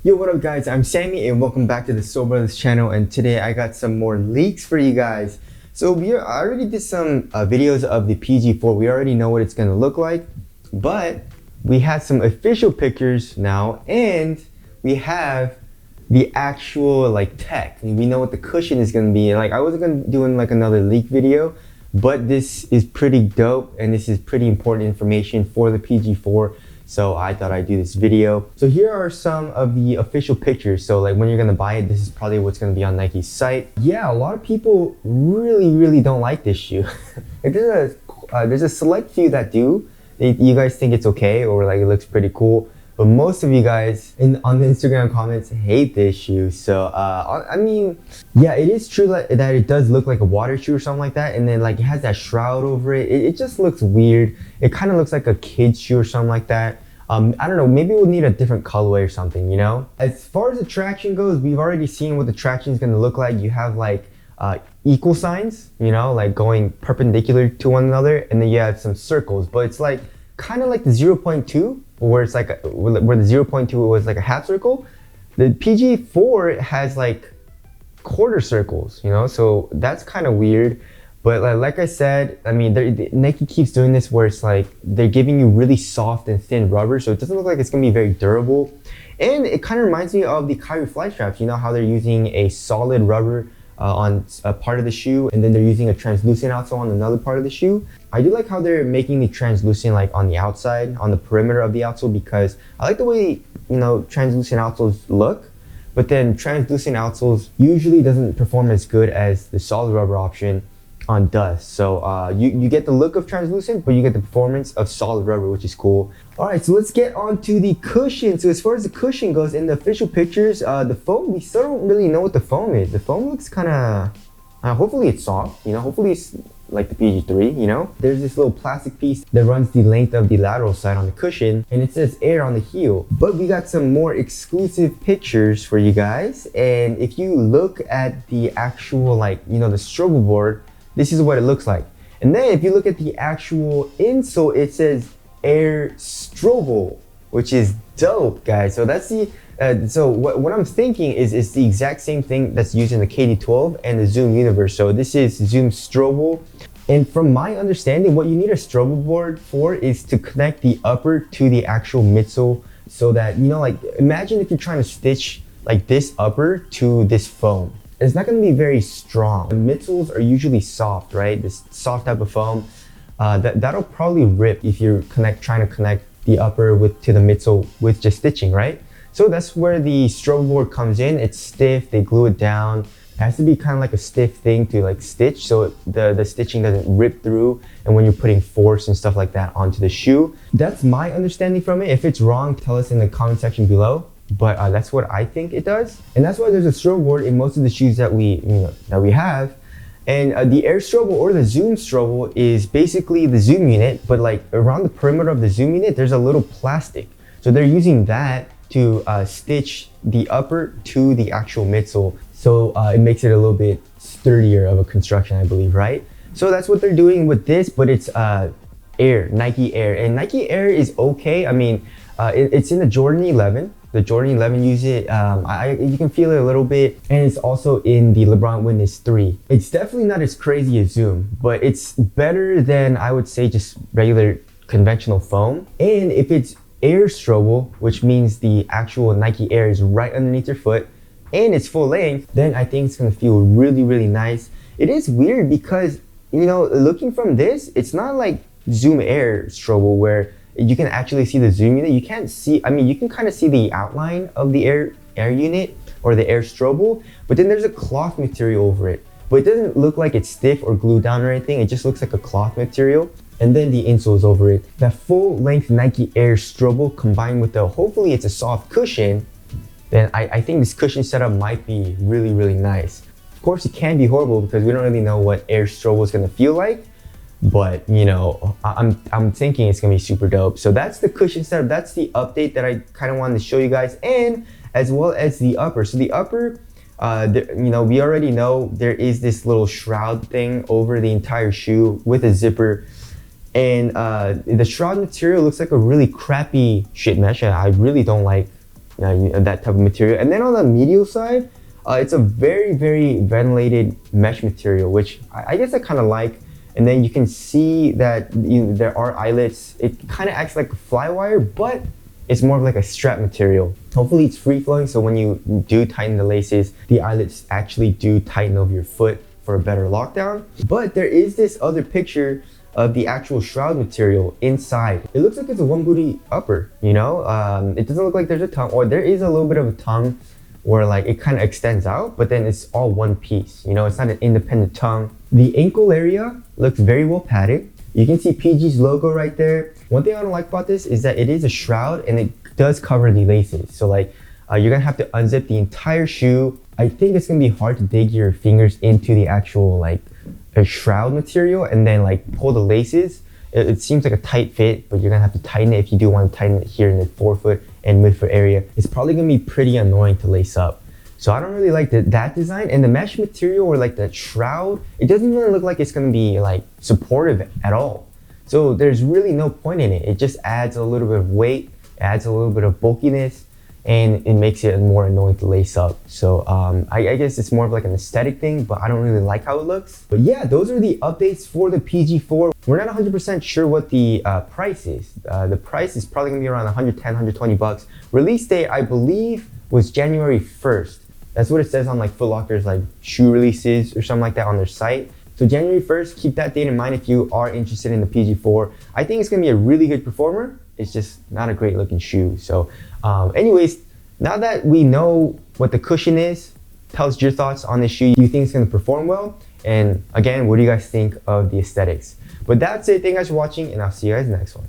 Yo, what up guys, I'm Sammy and welcome back to the Soul Brothers channel, and today I got some more leaks for you guys. So I already did some videos of the PG4. We already know what it's going to look like, but we had some official pictures now, and we have the actual tech. We know what the cushion is going to be. I wasn't going to do another leak video, but this is pretty dope and this is pretty important information for the PG4. So I thought I'd do this video. So here are some of the official pictures. So when you're gonna buy it, this is probably what's gonna be on Nike's site. Yeah, a lot of people really don't like this shoe. There's a select few that do. You guys think it's okay, or it looks pretty cool. But most of you guys on the Instagram comments hate this shoe. So I mean, yeah, it is true that it does look like a water shoe or something like that. And then it has that shroud over it. It just looks weird. It kind of looks like a kid's shoe or something like that. I don't know, maybe we'll need a different colorway or something, you know? As far as the traction goes, we've already seen what the traction is gonna look like. You have equal signs, you know, going perpendicular to one another. And then you have some circles, but it's kind of like the 0.2, where it's where the 0.2 was like a half circle. The PG4 has quarter circles, you know, so that's kind of weird. But like I said, I mean, Nike keeps doing this where it's they're giving you really soft and thin rubber, so it doesn't look like it's gonna be very durable. And it kind of reminds me of the Kyrie fly straps. You know how they're using a solid rubber on a part of the shoe, and then they're using a translucent outsole on another part of the shoe. I do like how they're making the translucent on the outside, on the perimeter of the outsole, because I like the way, you know, translucent outsoles look. But then translucent outsoles usually doesn't perform as good as the solid rubber option on dust. So you get the look of translucent, but you get the performance of solid rubber, which is cool. All right, so let's get on to the cushion. So as far as the cushion goes, in the official pictures, the foam, we still don't really know what the foam is. The foam looks kind of, hopefully it's soft, you know, hopefully it's like the PG3, you know? There's this little plastic piece that runs the length of the lateral side on the cushion, and it says Air on the heel. But we got some more exclusive pictures for you guys. And if you look at the actual, you know, the Strobel board, this is what it looks like. And then if you look at the actual insole, it says Air Strobel, which is dope, guys. So that's the, so what I'm thinking is it's the exact same thing that's used in the KD12 and the Zoom Universe. So this is Zoom Strobel. And from my understanding, what you need a Strobel board for is to connect the upper to the actual midsole, so that, you know, imagine if you're trying to stitch this upper to this foam. It's not going to be very strong. The midsoles are usually soft, right? This soft type of foam, that'll probably rip if you're trying to connect the upper to the midsole with just stitching, right? So that's where the Strobel board comes in. It's stiff, they glue it down. It has to be kind of like a stiff thing to stitch, so the stitching doesn't rip through, and when you're putting force and stuff like that onto the shoe. That's my understanding from it. If it's wrong, tell us in the comment section below. But that's what I think it does, and that's why there's a Strobel board in most of the shoes that we have. And the Air Strobel or the Zoom Strobel is basically the zoom unit, but around the perimeter of the zoom unit, there's a little plastic. So they're using that to stitch the upper to the actual midsole. So it makes it a little bit sturdier of a construction, I believe, right? So that's what they're doing with this, but it's Air, Nike Air. And Nike Air is okay. I mean, it's in the Jordan 11. The Jordan 11 use it, you can feel it a little bit, and it's also in the LeBron Witness 3. It's definitely not as crazy as Zoom, but it's better than, I would say, just regular conventional foam. And if it's Air Strobel, which means the actual Nike Air is right underneath your foot, and it's full length, then I think it's gonna feel really nice. It is weird because, you know, looking from this, it's not like Zoom Air Strobel where you can actually see the zoom unit. You can't see, I mean, you can kind of see the outline of the air unit or the Air Strobel, but then there's a cloth material over it. But it doesn't look like it's stiff or glued down or anything. It just looks like a cloth material. And then the insole is over it. That full length Nike Air Strobel combined with hopefully it's a soft cushion, then I think this cushion setup might be really nice. Of course, it can be horrible because we don't really know what Air Strobel is gonna feel like. But you know, I'm thinking it's gonna be super dope. So that's the cushion setup. That's the update that I kind of wanted to show you guys, and as well as the upper. So the upper, you know, we already know there is this little shroud thing over the entire shoe with a zipper, and the shroud material looks like a really crappy shit mesh. I really don't like that type of material. And then on the medial side, it's a very ventilated mesh material, which I guess I kind of like. And then you can see that there are eyelets. It kind of acts like a fly wire, but it's more of like a strap material. Hopefully it's free flowing, so when you do tighten the laces, the eyelets actually do tighten over your foot for a better lockdown. But there is this other picture of the actual shroud material inside. It looks like it's a one booty upper, you know? It doesn't look like there's a tongue, or there is a little bit of a tongue where like it kind of extends out, but then it's all one piece, you know? It's not an independent tongue. The ankle area looks very well padded. You can see PG's logo right there. One thing I don't like about this is that it is a shroud and it does cover the laces. So like you're gonna have to unzip the entire shoe. I think it's gonna be hard to dig your fingers into the actual like a shroud material and then like pull the laces. It seems like a tight fit, but you're gonna have to tighten it if you do want to tighten it here in the forefoot and midfoot area. It's probably gonna be pretty annoying to lace up. So I don't really like that design, and the mesh material or like the shroud, it doesn't really look like it's gonna be like supportive at all. So there's really no point in it. It just adds a little bit of weight, adds a little bit of bulkiness, and it makes it more annoying to lace up. So I guess it's more of like an aesthetic thing, but I don't really like how it looks. But yeah, those are the updates for the PG4. We're not 100% sure what the price is. The price is probably gonna be around 110, 120 bucks. Release date, I believe, was January 1st. That's what it says on like Foot Locker's like shoe releases or something like that on their site. So January 1st, keep that date in mind if you are interested in the PG4. I think it's gonna be a really good performer. It's just not a great looking shoe. So anyways, now that we know what the cushion is, tell us your thoughts on this shoe. Do you think it's gonna perform well? And again, what do you guys think of the aesthetics? But that's it. Thank you guys for watching, and I'll see you guys in the next one.